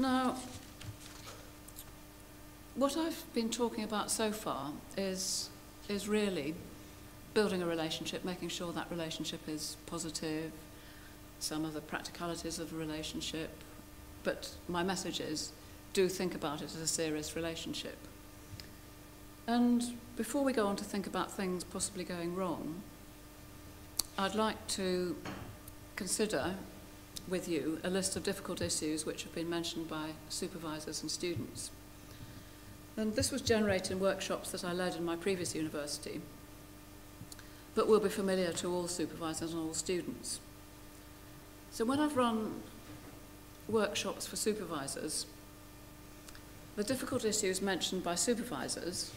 Now, what I've been talking about so far is really building a relationship, making sure that relationship is positive, some of the practicalities of the relationship, but my message is, do think about it as a serious relationship. And before we go on to think about things possibly going wrong, I'd like to consider with you a list of difficult issues which have been mentioned by supervisors and students. And this was generated in workshops that I led in my previous university, but will be familiar to all supervisors and all students. So when I've run workshops for supervisors, the difficult issues mentioned by supervisors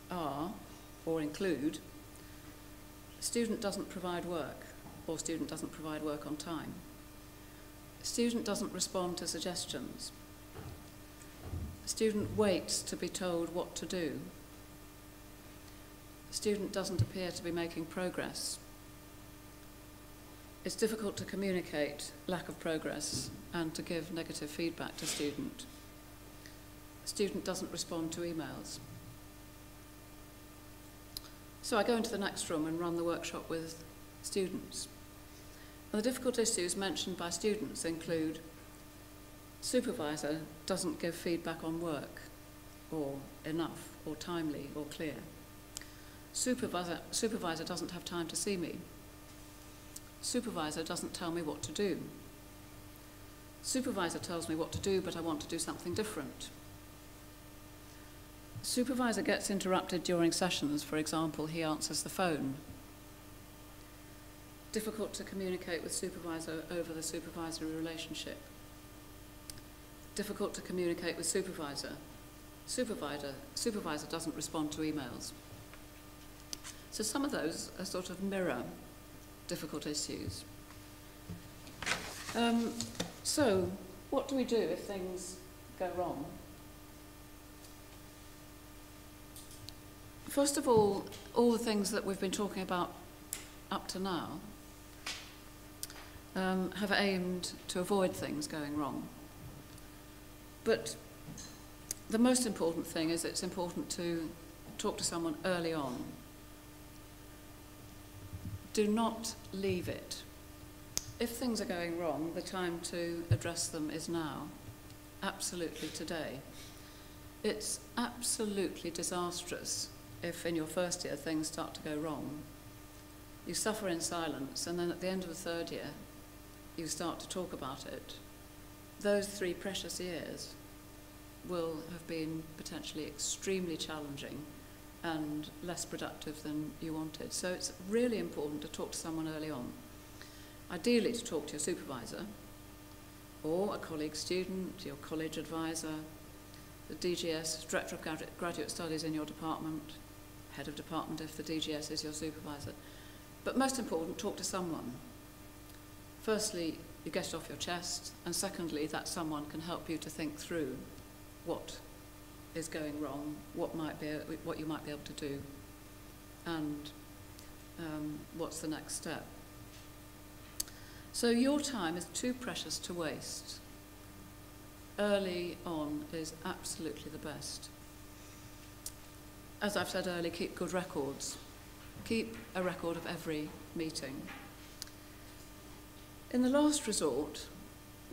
are, or include, student doesn't provide work, or student doesn't provide work on time. Student doesn't respond to suggestions. Student waits to be told what to do. Student doesn't appear to be making progress. It's difficult to communicate lack of progress and to give negative feedback to student. Student doesn't respond to emails. So I go into the next room and run the workshop with students. And the difficult issues mentioned by students include supervisor doesn't give feedback on work, or enough, or timely, or clear. Supervisor doesn't have time to see me. Supervisor doesn't tell me what to do. Supervisor tells me what to do, but I want to do something different. Supervisor gets interrupted during sessions. For example, he answers the phone. Difficult to communicate with supervisor over the supervisory relationship. Difficult to communicate with supervisor. Supervisor doesn't respond to emails. So some of those are sort of mirror difficult issues. So what do we do if things go wrong? First of all the things that we've been talking about up to now have aimed to avoid things going wrong. But the most important thing is it's important to talk to someone early on. Do not leave it. If things are going wrong, the time to address them is now, absolutely today. It's absolutely disastrous if in your first year things start to go wrong. You suffer in silence, and then at the end of the third year, you start to talk about it. Those 3 precious years will have been potentially extremely challenging and less productive than you wanted. So it's really important to talk to someone early on. Ideally to talk to your supervisor, or a colleague student, your college advisor, the DGS, Director of Graduate Studies in your department, head of department if the DGS is your supervisor. But most important, talk to someone. Firstly, you get it off your chest, and secondly, that someone can help you to think through what is going wrong, what you might be able to do, and what's the next step. So your time is too precious to waste. Early on is absolutely the best. As I've said earlier, keep good records. Keep a record of every meeting. In the last resort,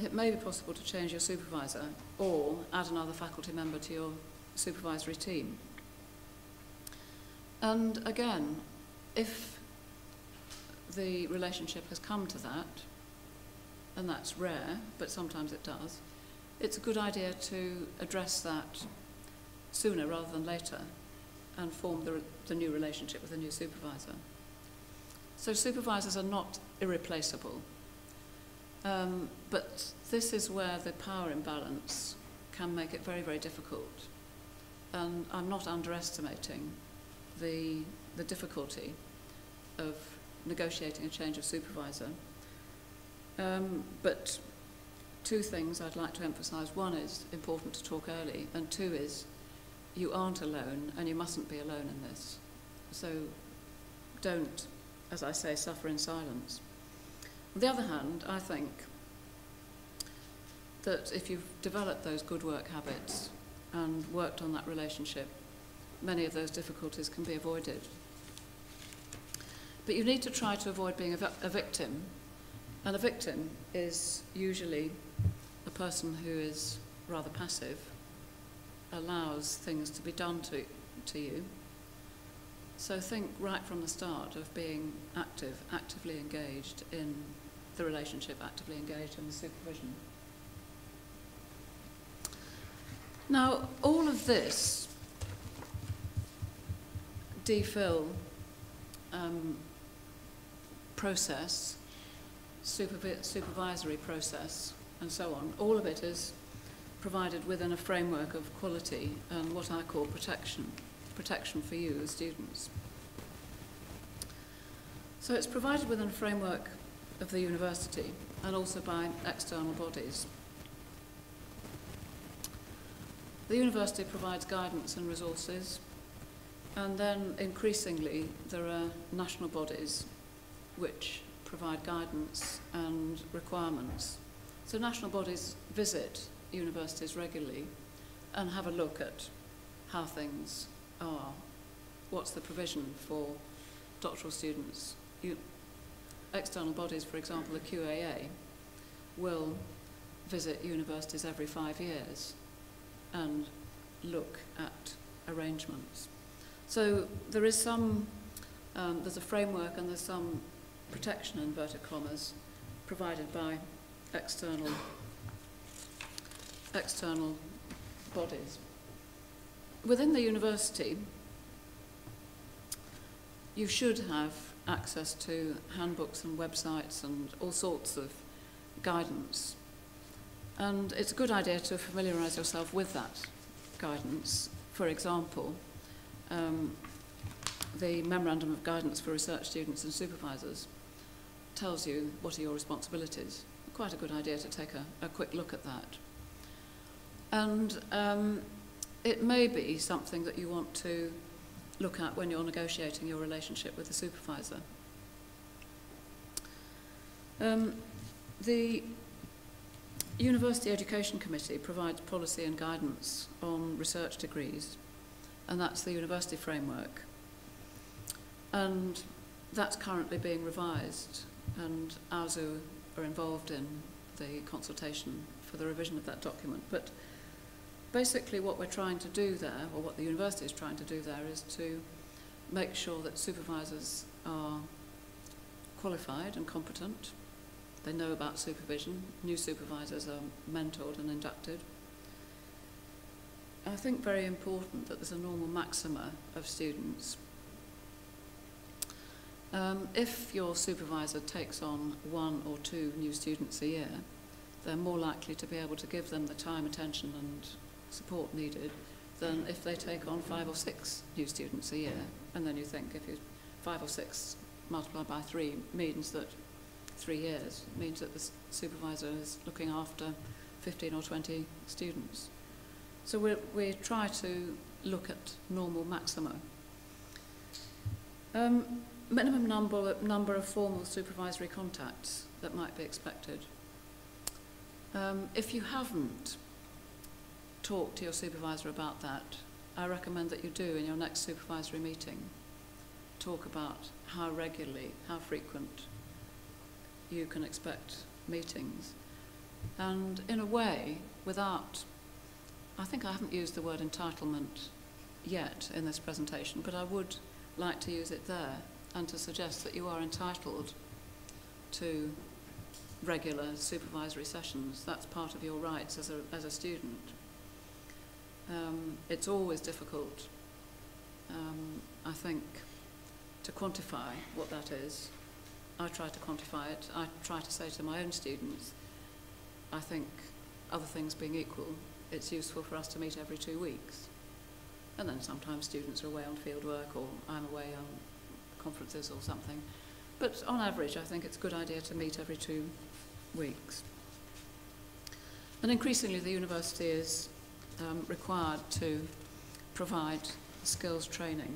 it may be possible to change your supervisor or add another faculty member to your supervisory team. And again, if the relationship has come to that, and that's rare, but sometimes it does, it's a good idea to address that sooner rather than later and form the new relationship with the new supervisor. So supervisors are not irreplaceable, but this is where the power imbalance can make it very, very difficult. And I'm not underestimating the difficulty of negotiating a change of supervisor. But 2 things I'd like to emphasise. 1 is important to talk early, and 2 is you aren't alone, and you mustn't be alone in this. So don't, as I say, suffer in silence. On the other hand, I think that if you've developed those good work habits and worked on that relationship, many of those difficulties can be avoided. But you need to try to avoid being a victim. And a victim is usually a person who is rather passive, allows things to be done to you. So think right from the start of being actively engaged in the relationship, actively engaged in the supervision. Now, all of this DPhil process, supervisory process, and so on, all of it is provided within a framework of quality and what I call protection for you as students. So it's provided within a framework of the university and also by external bodies. The university provides guidance and resources, and then increasingly there are national bodies which provide guidance and requirements. So national bodies visit universities regularly and have a look at how things are. What's the provision for doctoral students? External bodies, for example, the QAA, will visit universities every 5 years and look at arrangements. So there is there's a framework and there's some protection, in inverted commas, provided by external bodies. Within the university, you should have access to handbooks and websites and all sorts of guidance. And it's a good idea to familiarise yourself with that guidance. For example, the Memorandum of Guidance for Research Students and Supervisors tells you what are your responsibilities. Quite a good idea to take a quick look at that. And it may be something that you want to look at when you're negotiating your relationship with the supervisor. The University Education Committee provides policy and guidance on research degrees, and that's the university framework. And that's currently being revised, and AUSU are involved in the consultation for the revision of that document. But basically what we're trying to do there, or what the university is trying to do there, is to make sure that supervisors are qualified and competent. They know about supervision. New supervisors are mentored and inducted. I think very important that there's a normal maxima of students. If your supervisor takes on 1 or 2 new students a year, they're more likely to be able to give them the time, attention and support needed than if they take on 5 or 6 new students a year. And then you think if you 5 or 6 multiplied by 3 means that 3 years means that the supervisor is looking after 15 or 20 students. So we try to look at normal maxima. Minimum number of formal supervisory contacts that might be expected. If you haven't talked to your supervisor about that, I recommend that you do in your next supervisory meeting. Talk about how regularly, how frequent you can expect meetings. And in a way, without, I think I haven't used the word entitlement yet in this presentation, but I would like to use it there and to suggest that you are entitled to regular supervisory sessions. That's part of your rights as a student. It's always difficult, I think, to quantify what that is. I try to quantify it. I try to say to my own students, I think, other things being equal, it's useful for us to meet every 2 weeks. And then sometimes students are away on field work, or I'm away on conferences or something. But on average, I think it's a good idea to meet every 2 weeks. And increasingly, the university is required to provide skills training